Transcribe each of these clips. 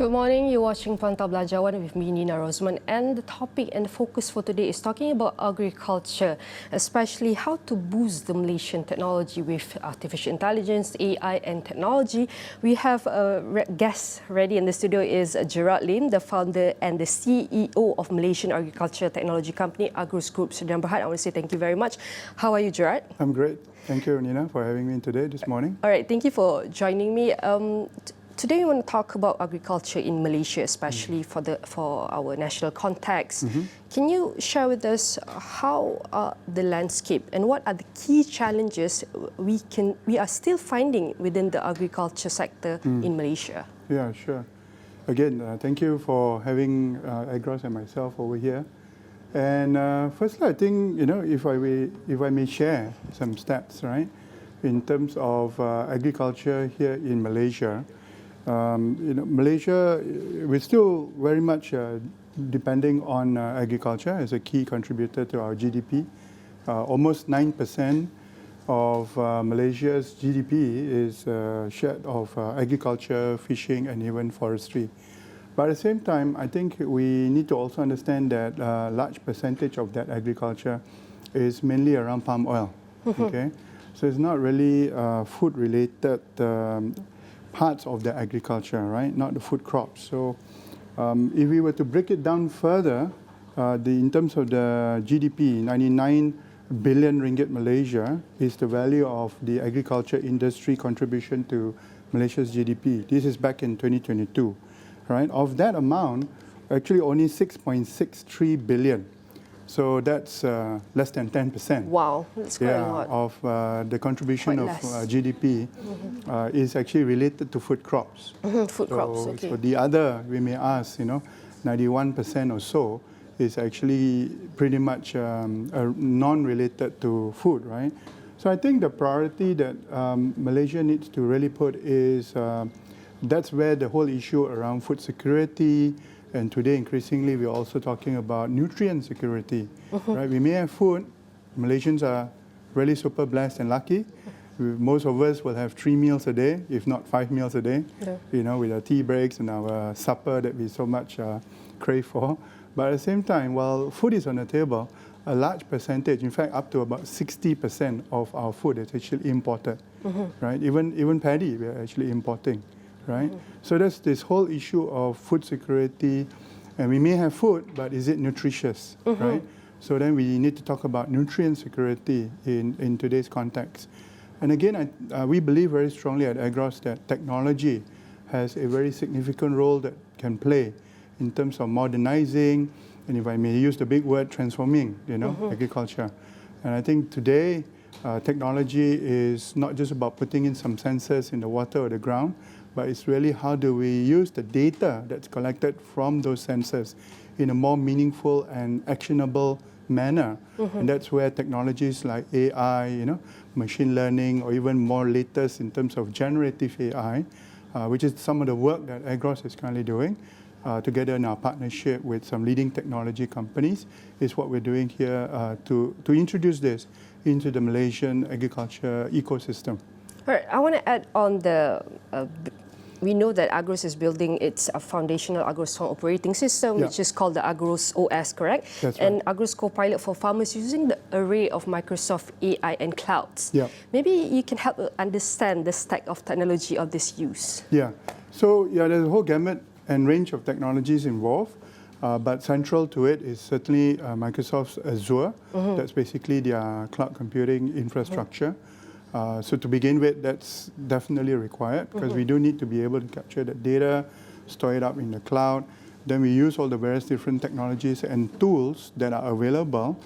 Good morning, you're watching Pantau Belanjawan with me, Nina Rosman, and the topic and focus for today is talking about agriculture, especially how to boost the Malaysian technology with artificial intelligence, AI and technology. We have a guest ready in the studio is Gerard Lim, the founder and the CEO of Malaysian agriculture technology company, Agroz Group. So, I want to say thank you very much. How are you, Gerard? I'm great. Thank you, Nina, for having me today, this morning. All right, thank you for joining me. Today we want to talk about agriculture in Malaysia, especially for our national context. Can you share with us how the landscape and what are the key challenges we are still finding within the agriculture sector in Malaysia? Yeah, sure. Again, thank you for having Agroz and myself over here. And firstly, I think if I may share some stats, right, in terms of agriculture here in Malaysia. Malaysia, we're still very much depending on agriculture as a key contributor to our GDP. Almost 9% of Malaysia's GDP is shared of agriculture, fishing, and even forestry. But at the same time, I think we need to also understand that a large percentage of that agriculture is mainly around palm oil. Okay, so it's not really food-related parts of the agriculture, right? Not the food crops. So if we were to break it down further, in terms of the GDP, 99 billion ringgit Malaysia is the value of the agriculture industry contribution to Malaysia's GDP. This is back in 2022, right? Of that amount, actually only 6.63 billion. So that's less than 10%. Wow, that's quite a lot. Of the contribution of GDP is actually related to food crops. Food crops, okay. So the other, we may ask, 91% or so is actually pretty much non-related to food, right? So I think the priority that Malaysia needs to really put is that's where the whole issue around food security. And today, increasingly, we're also talking about nutrient security, right? We may have food. Malaysians are really super blessed and lucky. Most of us will have 3 meals a day, if not 5 meals a day, with our tea breaks and our supper that we so much crave for. But at the same time, while food is on the table, a large percentage, in fact, up to about 60% of our food is actually imported, right? Even paddy, we're actually importing. Right? So that's this whole issue of food security, and we may have food, but is it nutritious, right? So then we need to talk about nutrient security in today's context. And again, we believe very strongly at Agroz that technology has a very significant role that can play in terms of modernizing, and if I may use the big word, transforming, agriculture. And I think today, technology is not just about putting in some sensors in the water or the ground, but it's really how do we use the data that's collected from those sensors in a more meaningful and actionable manner. And that's where technologies like AI, machine learning, or even more latest in terms of generative AI, which is some of the work that Agroz is currently doing, together in our partnership with some leading technology companies, is what we're doing here to introduce this into the Malaysian agriculture ecosystem. All right, I want to add on we know that Agroz is building its foundational Agroz Farm Operating System, which is called the Agroz OS, correct? That's right. And Agroz Copilot for farmers using the array of Microsoft AI and clouds. Yeah. Maybe you can help understand the stack of technology of this use. Yeah. So there's a whole gamut and range of technologies involved. But central to it is certainly Microsoft's Azure. That's basically their cloud computing infrastructure. So to begin with, that's definitely required because we do need to be able to capture the data, store it up in the cloud. Then we use all the various different technologies and tools that are available.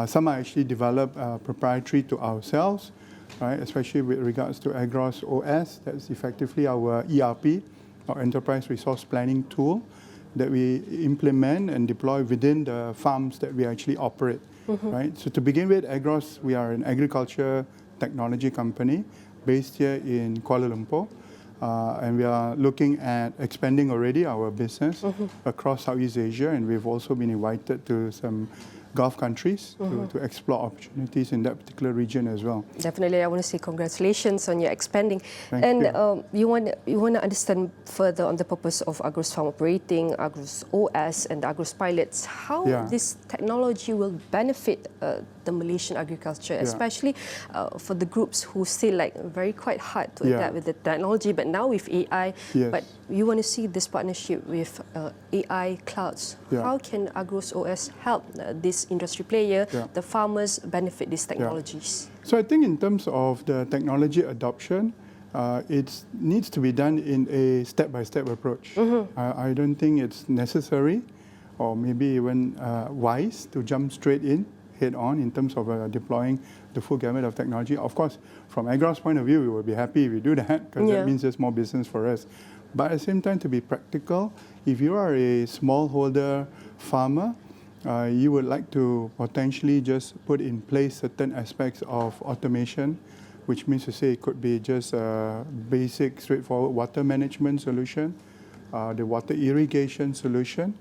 Some are actually developed proprietary to ourselves, right? Especially with regards to Agroz OS. That's effectively our ERP, our enterprise resource planning tool that we implement and deploy within the farms that we actually operate, right? So to begin with, Agroz, we are an agriculture technology company based here in Kuala Lumpur. And we are looking at expanding already our business across Southeast Asia. And we've also been invited to some Gulf countries to explore opportunities in that particular region as well. Definitely, I want to say congratulations on your expanding. Thank you want to understand further on the purpose of Agroz Farm Operating, Agroz OS, and the Agroz Pilots. How this technology will benefit the Malaysian agriculture, especially for the groups who still very quite hard to adapt with the technology. But now with AI, but you want to see this partnership with AI clouds. How can Agroz OS help this industry player, the farmers, benefit these technologies? So I think in terms of the technology adoption, it needs to be done in a step-by-step approach. I don't think it's necessary or maybe even wise to jump straight in, head-on, in terms of deploying the full gamut of technology. Of course, from Agroz's point of view, we will be happy if we do that, because that means there's more business for us. But at the same time, to be practical, if you are a smallholder farmer, you would like to potentially just put in place certain aspects of automation, which means to say it could be just a basic, straightforward water management solution, the water irrigation solution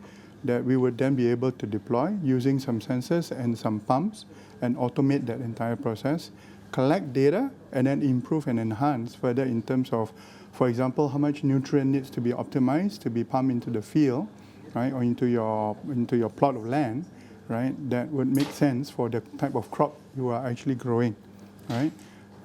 that we would then be able to deploy using some sensors and some pumps and automate that entire process, collect data, and then improve and enhance further in terms of, for example, how much nutrient needs to be optimized to be pumped into the field, right, or into your plot of land, right? That would make sense for the type of crop you are actually growing, right?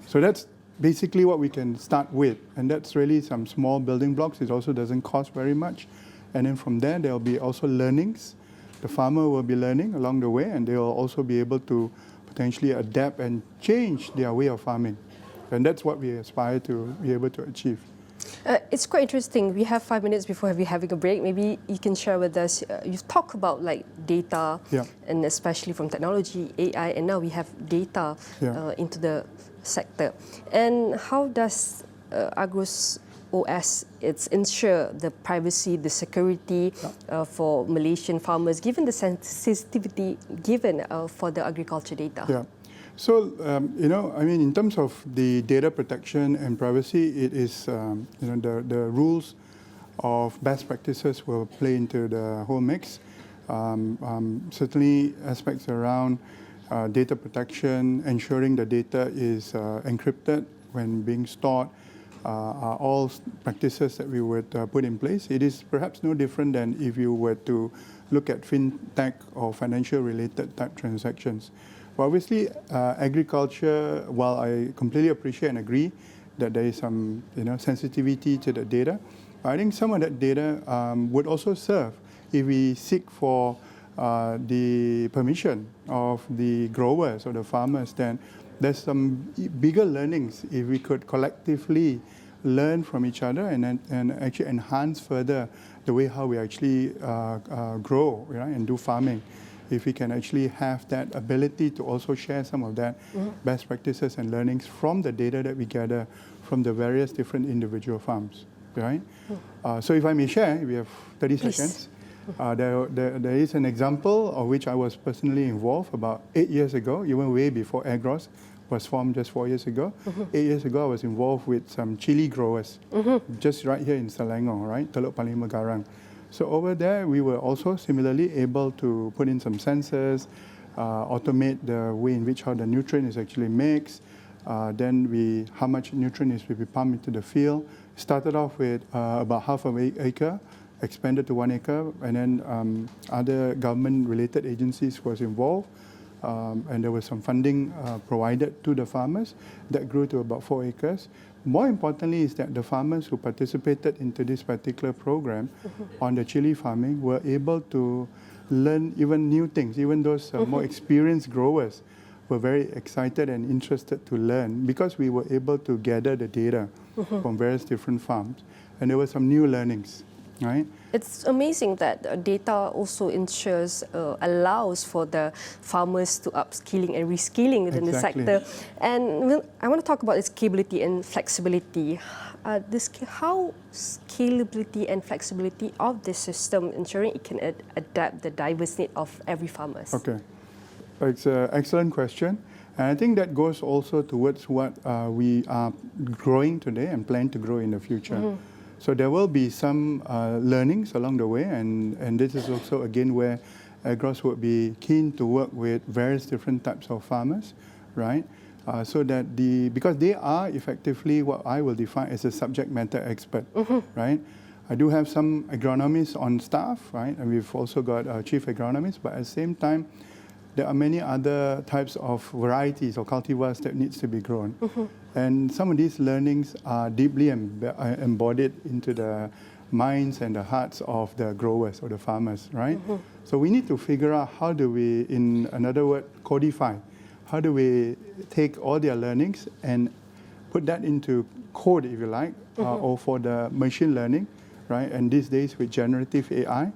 So that's basically what we can start with, and that's really some small building blocks. It also doesn't cost very much, and then from there will be also learnings. The farmer will be learning along the way, and they will also be able to potentially adapt and change their way of farming, and that's what we aspire to be able to achieve. It's quite interesting. We have 5 minutes before we're having a break. Maybe you can share with us, you've talked about data, and especially from technology, AI, and now we have data into the sector. And how does Agroz OS ensure the privacy, the security for Malaysian farmers, given the sensitivity given for the agriculture data? So, I mean, in terms of the data protection and privacy, it is, the rules of best practices will play into the whole mix. Certainly aspects around data protection, ensuring the data is encrypted when being stored, are all practices that we would put in place. It is perhaps no different than if you were to look at fintech or financial related type transactions. But obviously, agriculture, while I completely appreciate and agree that there is some sensitivity to the data, I think some of that data would also serve if we seek for the permission of the growers or the farmers. Then there's some bigger learnings if we could collectively learn from each other and actually enhance further the way how we actually grow and do farming. If we can actually have that ability to also share some of that best practices and learnings from the data that we gather from the various different individual farms, right? So if I may share, we have 30 seconds. There is an example of which I was personally involved about 8 years ago, even way before Agroz was formed just 4 years ago. 8 years ago, I was involved with some chili growers, just right here in Selangor, right, Teluk Paling Megarang. So over there, we were also similarly able to put in some sensors, automate the way in which how the nutrient is actually mixed, then how much nutrient is to be pumped into the field. Started off with about half of an acre, expanded to 1 acre, and then other government-related agencies was involved, and there was some funding provided to the farmers that grew to about 4 acres. More importantly is that the farmers who participated into this particular program on the chili farming were able to learn even new things. Even those more experienced growers were very excited and interested to learn because we were able to gather the data from various different farms. And there were some new learnings, right? It's amazing that data also allows for the farmers to upskilling and reskilling within the sector. And I want to talk about scalability and flexibility. How scalability and flexibility of the system, ensuring it can adapt the diverse need of every farmer? Okay, it's an excellent question. And I think that goes also towards what we are growing today and plan to grow in the future. So there will be some learnings along the way, and this is also again where Agroz would be keen to work with various different types of farmers, right? So that because they are effectively what I will define as a subject matter expert, right? I do have some agronomists on staff, right? And we've also got chief agronomists, but at the same time, there are many other types of varieties or cultivars that needs to be grown. And some of these learnings are deeply embodied into the minds and the hearts of the growers or the farmers, right? So we need to figure out how do we, in another word, codify. How do we take all their learnings and put that into code, if you like, or for the machine learning, right? And these days with generative AI,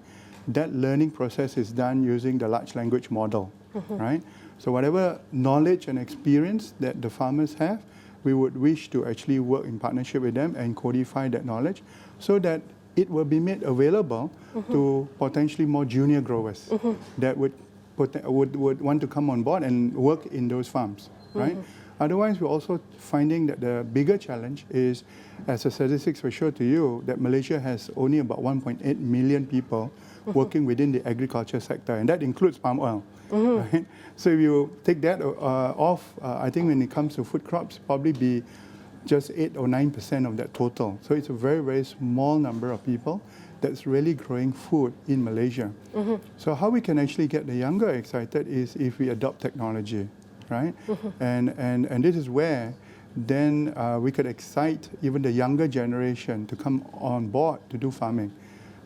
that learning process is done using the large language model, right? So whatever knowledge and experience that the farmers have, we would wish to actually work in partnership with them and codify that knowledge so that it will be made available to potentially more junior growers that would want to come on board and work in those farms, right? Otherwise, we're also finding that the bigger challenge is, as the statistics will show to you, that Malaysia has only about 1.8 million people working within the agriculture sector, and that includes palm oil, right? So if you take that off, I think when it comes to food crops, probably be just 8 or 9% of that total. So it's a very, very small number of people that's really growing food in Malaysia. So how we can actually get the younger excited is if we adopt technology, right? And this is where then we could excite even the younger generation to come on board to do farming.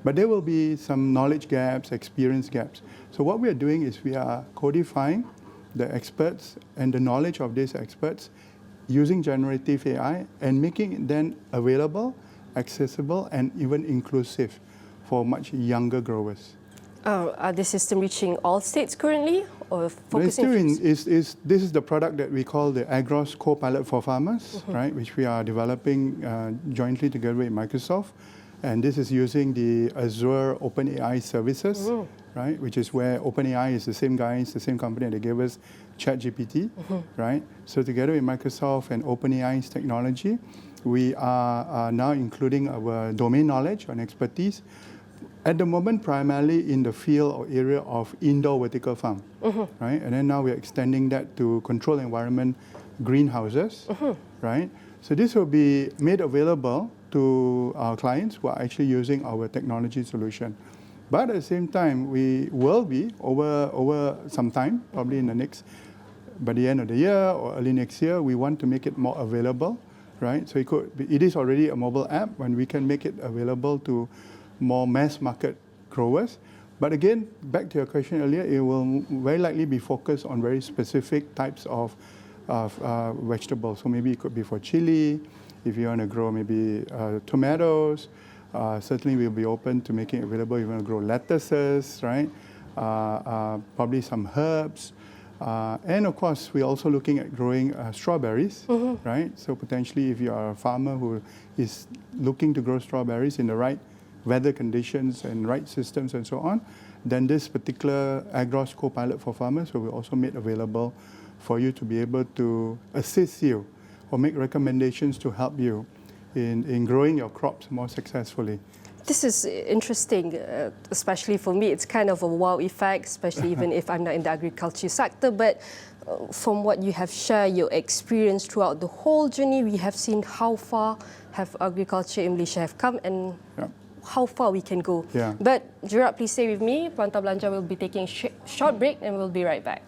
But there will be some knowledge gaps, experience gaps. So what we are doing is we are codifying the experts and the knowledge of these experts using generative AI and making it then available, accessible, and even inclusive for much younger growers. Are the system reaching all states currently, or focusing? This is the product that we call the Agroz Copilot for farmers, right? Which we are developing jointly together with Microsoft, and this is using the Azure OpenAI services, right? Which is where OpenAI is the same guys, the same company that gave us ChatGPT, right? So together with Microsoft and OpenAI's technology, we are now including our domain knowledge and expertise. At the moment, primarily in the field or area of indoor vertical farm, right? And then now we're extending that to controlled environment greenhouses, right? So this will be made available to our clients who are actually using our technology solution. But at the same time, we will be over some time, probably in the next, by the end of the year or early next year, we want to make it more available, right? So it is already a mobile app, when we can make it available to more mass market growers. But again, back to your question earlier, it will very likely be focused on very specific types of vegetables. So maybe it could be for chili, if you want to grow maybe tomatoes. Certainly we'll be open to making it available if you want to grow lettuces, right? Probably some herbs. And of course, we're also looking at growing strawberries, right? So potentially if you are a farmer who is looking to grow strawberries in the right weather conditions and right systems and so on, then this particular Agroz Copilot for farmers will be also made available for you to be able to assist you or make recommendations to help you in growing your crops more successfully. This is interesting, especially for me. It's kind of a wow effect, especially even if I'm not in the agriculture sector. But from what you have shared, your experience throughout the whole journey, we have seen how far have agriculture in Malaysia have come and how far we can go. But Gerard, please stay with me. Pantau Belanjawan will be taking a short break and we'll be right back.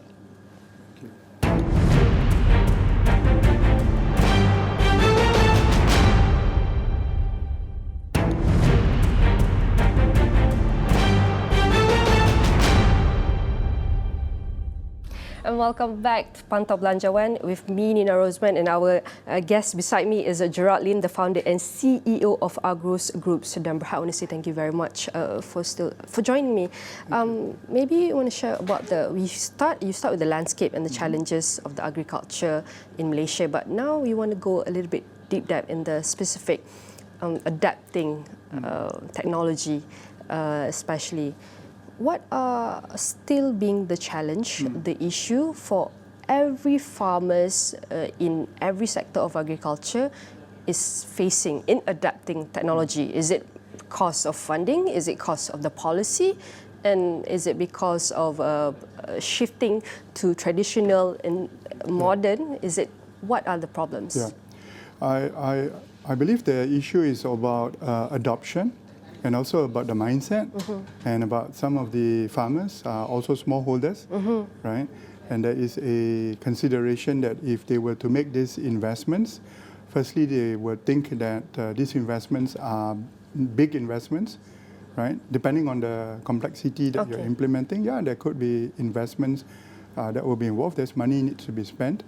And welcome back to Pantau Belanjawan with me, Nina Rosman, and our guest beside me is Gerard Lim, the founder and CEO of Agroz Group. So Dan Berhad, I want to say thank you very much for joining me. Maybe you want to share about you start with the landscape and the challenges of the agriculture in Malaysia, but now we want to go a little bit deep dive in the specific adapting technology, especially. What are still being the challenge, the issue for every farmers in every sector of agriculture is facing in adapting technology? Is it cost of funding? Is it cost of the policy? And is it because of shifting to traditional and modern? Is it, what are the problems? Yeah, I believe the issue is about adoption and also about the mindset and about some of the farmers, also smallholders, right? And there is a consideration that if they were to make these investments, firstly, they would think that these investments are big investments, right? Depending on the complexity that you're implementing, yeah, there could be investments that will be involved. There's money needs to be spent.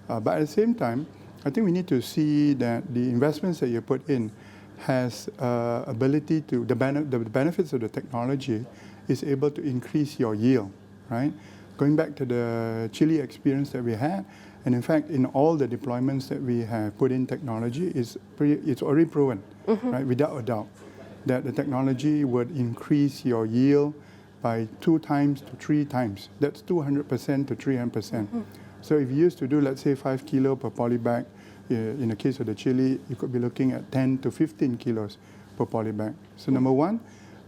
But at the same time, I think we need to see that the investments that you put in has ability to, the benefits of the technology is able to increase your yield, right? Going back to the chili experience that we had, and in fact, in all the deployments that we have put in technology, it's already proven, right, without a doubt, that the technology would increase your yield by 2 times to 3 times. That's 200% to 300%. So if you used to do, let's say, 5 kilo per poly bag, in the case of the chili, you could be looking at 10 to 15 kilos per poly bag. So number one,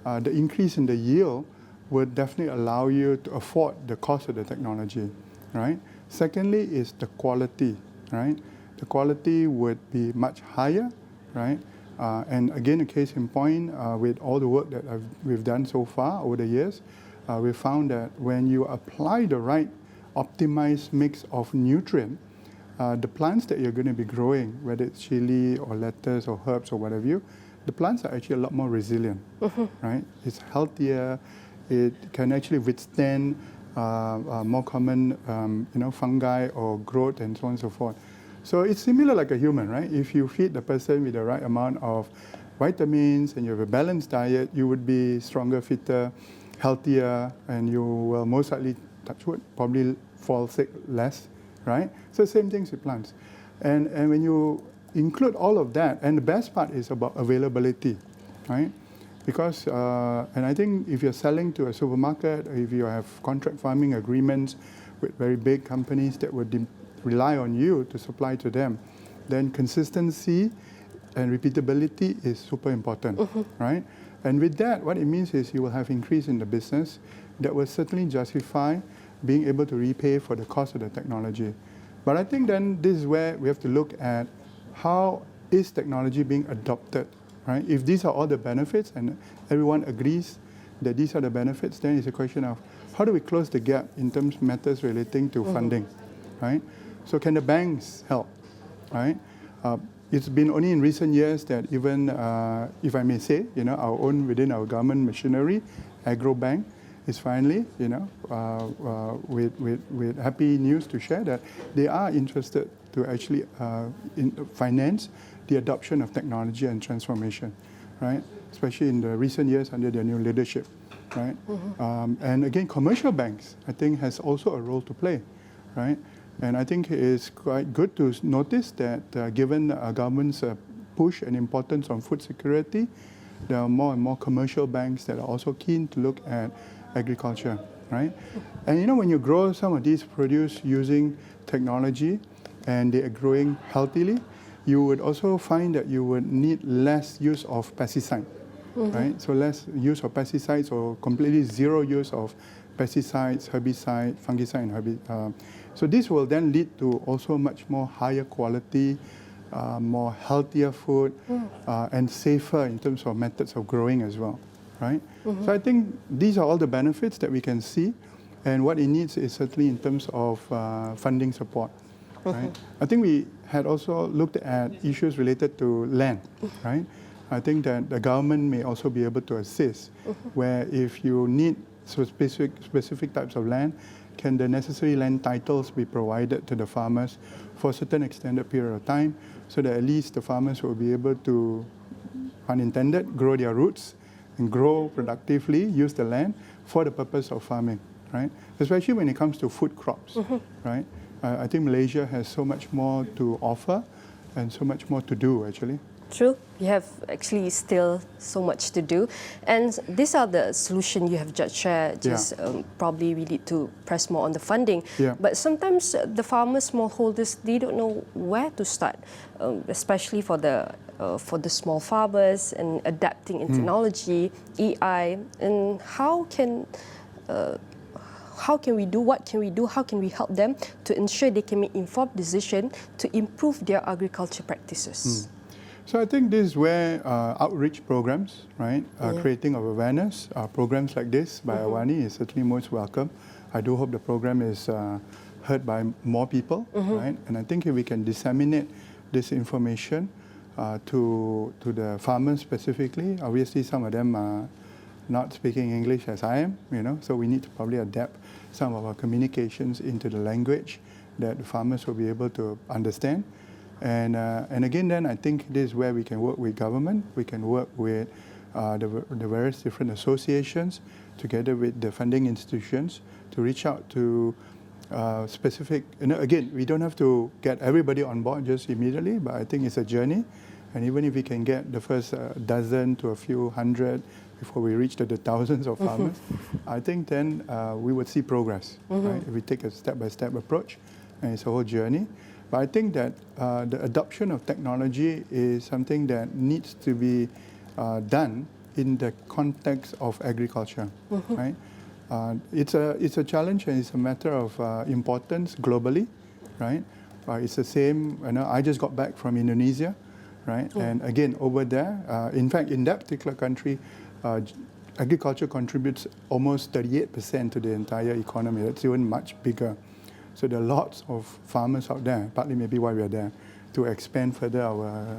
the increase in the yield would definitely allow you to afford the cost of the technology, right? Secondly is the quality, right? The quality would be much higher, right? And again, a case in point, with all the work that we've done so far over the years, we found that when you apply the right optimized mix of nutrient, the plants that you're going to be growing, whether it's chili or lettuce or herbs or whatever, the plants are actually a lot more resilient, right? It's healthier. It can actually withstand more common, fungi or growth and so on and so forth. So it's similar like a human, right? If you feed the person with the right amount of vitamins and you have a balanced diet, you would be stronger, fitter, healthier, and you will most likely, touch wood, probably fall sick less, right? So same things with plants. And when you include all of that, and the best part is about availability, right? Because, and I think if you're selling to a supermarket, or if you have contract farming agreements with very big companies that would rely on you to supply to them, then consistency and repeatability is super important, right? And with that, what it means is you will have increase in the business that will certainly justify being able to repay for the cost of the technology. But I think then this is where we have to look at how is technology being adopted, right? If these are all the benefits and everyone agrees that these are the benefits, then it's a question of how do we close the gap in terms of matters relating to funding, right? So can the banks help, right? It's been only in recent years that even, if I may say, our own within our government machinery, Agro Bank, is finally, with happy news to share that they are interested to actually finance the adoption of technology and transformation, right? Especially in the recent years under their new leadership, right? And again, commercial banks, I think, has also a role to play, right? And I think it's quite good to notice that given government's push and importance on food security, there are more and more commercial banks that are also keen to look at agriculture, right? And when you grow some of these produce using technology and they are growing healthily, you would also find that you would need less use of pesticide, right? So less use of pesticides or completely zero use of pesticides, herbicide, fungicide, and herbicide. So this will then lead to also much more higher quality, more healthier food, and safer in terms of methods of growing as well, right? So I think these are all the benefits that we can see, and what it needs is certainly in terms of funding support, right? I think we had also looked at issues related to land, right? I think that the government may also be able to assist, where if you need specific types of land, can the necessary land titles be provided to the farmers for a certain extended period of time, so that at least the farmers will be able to, unintended, grow their roots and grow productively, use the land for the purpose of farming, right? Especially when it comes to food crops, right? I think Malaysia has so much more to offer and so much more to do, actually. True. You have actually still so much to do. And these are the solutions you have just shared. Just probably we need to press more on the funding. But sometimes the farmers, smallholders, they don't know where to start, especially for the for the small farmers and adapting in technology, AI, and how can we do, what can we do, how can we help them to ensure they can make informed decisions to improve their agriculture practices? So I think this is where outreach programs, right, creating of awareness, programs like this by AWANI is certainly most welcome. I do hope the program is heard by more people, right? And I think if we can disseminate this information to the farmers specifically, obviously some of them are not speaking English as I am, so we need to probably adapt some of our communications into the language that the farmers will be able to understand. And again, then I think this is where we can work with government, we can work with the various different associations, together with the funding institutions, to reach out to specific, again, we don't have to get everybody on board just immediately, but I think it's a journey. And even if we can get the first dozen to a few hundred before we reach the thousands of farmers, I think then we would see progress, right? If we take a step-by-step approach, and it's a whole journey. But I think that the adoption of technology is something that needs to be done in the context of agriculture, right? It's a challenge, and it's a matter of importance globally, right? It's the same, I just got back from Indonesia, right? And again, over there, in fact, in that particular country, agriculture contributes almost 38% to the entire economy. That's even much bigger. So there are lots of farmers out there, partly maybe why we are there, to expand further our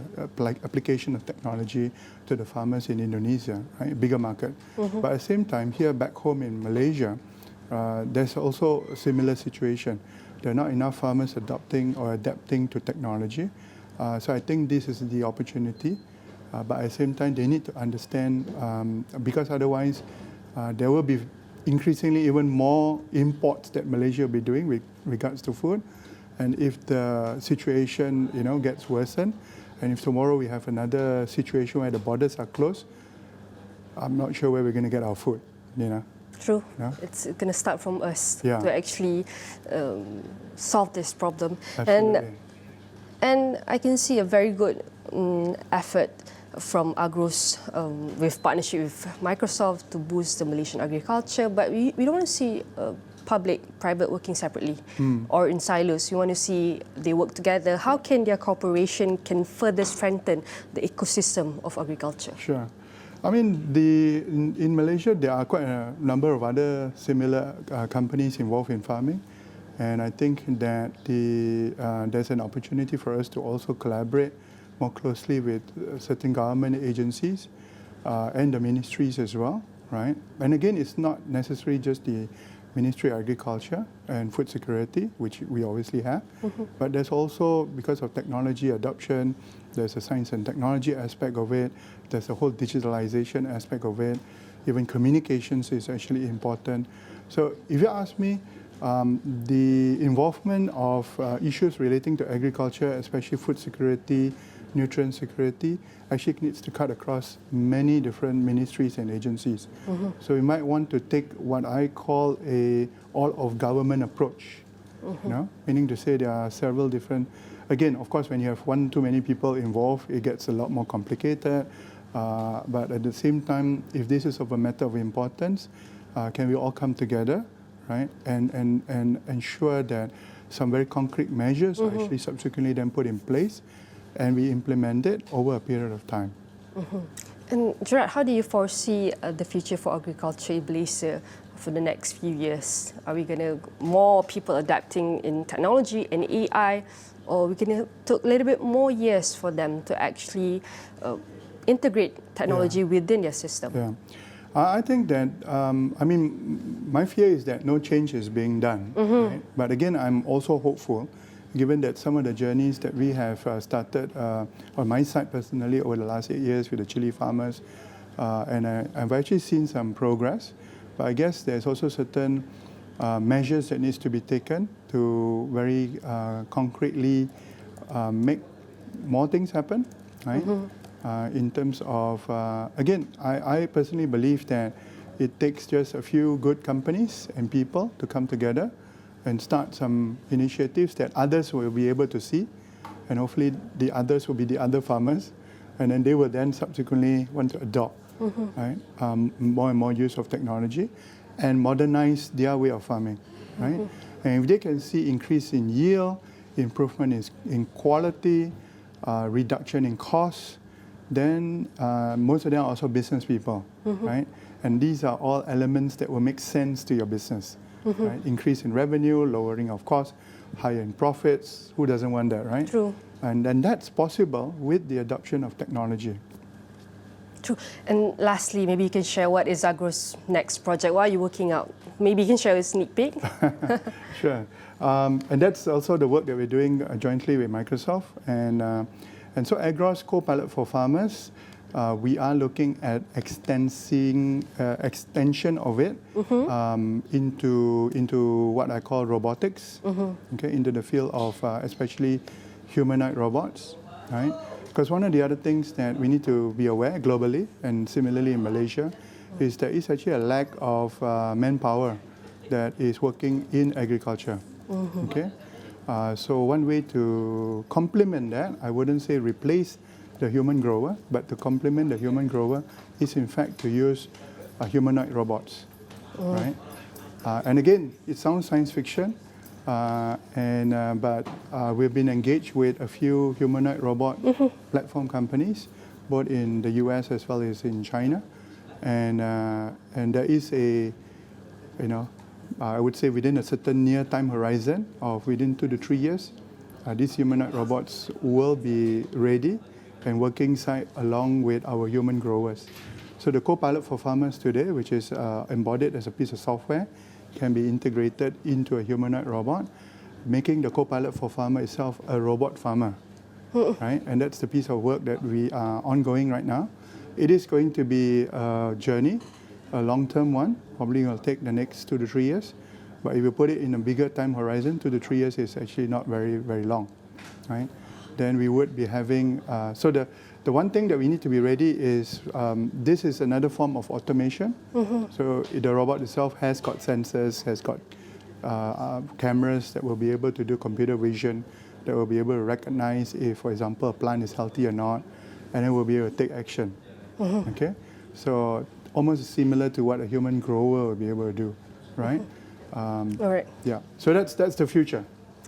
application of technology to the farmers in Indonesia, right? Bigger market. But at the same time, here back home in Malaysia, there's also a similar situation. There are not enough farmers adopting or adapting to technology. So I think this is the opportunity. But at the same time, they need to understand, because otherwise there will be increasingly even more imports that Malaysia will be doing with regards to food. And if the situation, gets worsened, and if tomorrow we have another situation where the borders are closed, I'm not sure where we're going to get our food, True. It's going to start from us to actually solve this problem. Absolutely. And I can see a very good effort from Agroz with partnership with Microsoft to boost the Malaysian agriculture, but we don't want to see public-private working separately or in silos. We want to see they work together. How can their cooperation can further strengthen the ecosystem of agriculture? Sure. I mean, in Malaysia, there are quite a number of other similar companies involved in farming. And I think that there's an opportunity for us to also collaborate more closely with certain government agencies and the ministries as well, right? And again, it's not necessarily just the Ministry of Agriculture and Food Security, which we obviously have, but there's also, because of technology adoption, there's a science and technology aspect of it, there's a whole digitalization aspect of it, even communications is actually important. So if you ask me, the involvement of issues relating to agriculture, especially food security, nutrient security, actually needs to cut across many different ministries and agencies. So we might want to take what I call a all-of-government approach, meaning to say there are several different, again, of course, when you have one too many people involved, it gets a lot more complicated. But at the same time, if this is of a matter of importance, can we all come together, right, and ensure that some very concrete measures are actually subsequently then put in place, and we implement it over a period of time. And Gerard, how do you foresee the future for agriculture in Malaysia for the next few years? Are we going to more people adapting in technology and AI, or we going to take a little bit more years for them to actually integrate technology within their system? Yeah. I think that, my fear is that no change is being done. Right? But again, I'm also hopeful, given that some of the journeys that we have started on my side personally over the last 8 years with the chili farmers, and I've actually seen some progress. But I guess there's also certain measures that needs to be taken to very concretely make more things happen, right? In terms of, again, I personally believe that it takes just a few good companies and people to come together and start some initiatives that others will be able to see, and hopefully the others will be the other farmers, and then they will then subsequently want to adopt right, more and more use of technology and modernize their way of farming. Right? And if they can see increase in yield, improvement in quality, reduction in costs, then most of them are also business people, right? And these are all elements that will make sense to your business, right? Increase in revenue, lowering of costs, higher in profits. Who doesn't want that, right? True. And then that's possible with the adoption of technology. True. And lastly, maybe you can share what is Agroz next project? What are you working out? Maybe you can share a sneak peek. Sure. And that's also the work that we're doing jointly with Microsoft. And so Agroz Copilot for farmers, we are looking at extension of it into what I call robotics, okay, into the field of especially humanoid robots, right? Because one of the other things that we need to be aware globally, and similarly in Malaysia, is there is actually a lack of manpower that is working in agriculture. Okay, so one way to complement that, I wouldn't say replace the human grower, but to complement the human grower is in fact to use humanoid robots, right? And again, it sounds science fiction, but we've been engaged with a few humanoid robot platform companies, both in the US as well as in China, and there is a, I would say within a certain near time horizon of within 2 to 3 years, these humanoid robots will be ready and working side along with our human growers. So the Copilot for farmers today, which is embodied as a piece of software, can be integrated into a humanoid robot, making the Copilot for farmer itself a robot farmer, right? And that's the piece of work that we are ongoing right now. It is going to be a journey, a long-term one, probably will take the next 2 to 3 years. But if you put it in a bigger time horizon, 2 to 3 years is actually not very, very long, right? Then we would be having, so the one thing that we need to be ready is, this is another form of automation. So the robot itself has got sensors, has got cameras that will be able to do computer vision, that will be able to recognize if, for example, a plant is healthy or not, and then will be able to take action, okay? So almost similar to what a human grower will be able to do, right? All right. Yeah, so that's the future.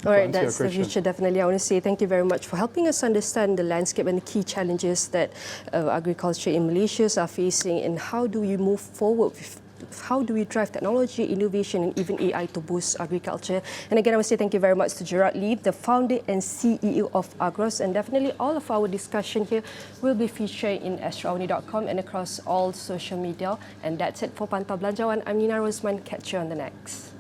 All right, that's the future, definitely. I want to say thank you very much for helping us understand the landscape and the key challenges that agriculture in Malaysia are facing, and how do we move forward with, how do we drive technology, innovation, and even AI to boost agriculture. And again, I want to say thank you very much to Gerard Lim, the founder and CEO of Agroz. And definitely all of our discussion here will be featured in AstroAwani.com and across all social media. And that's it for Pantau Belanjawan. I'm Nina Rosman. Catch you on the next.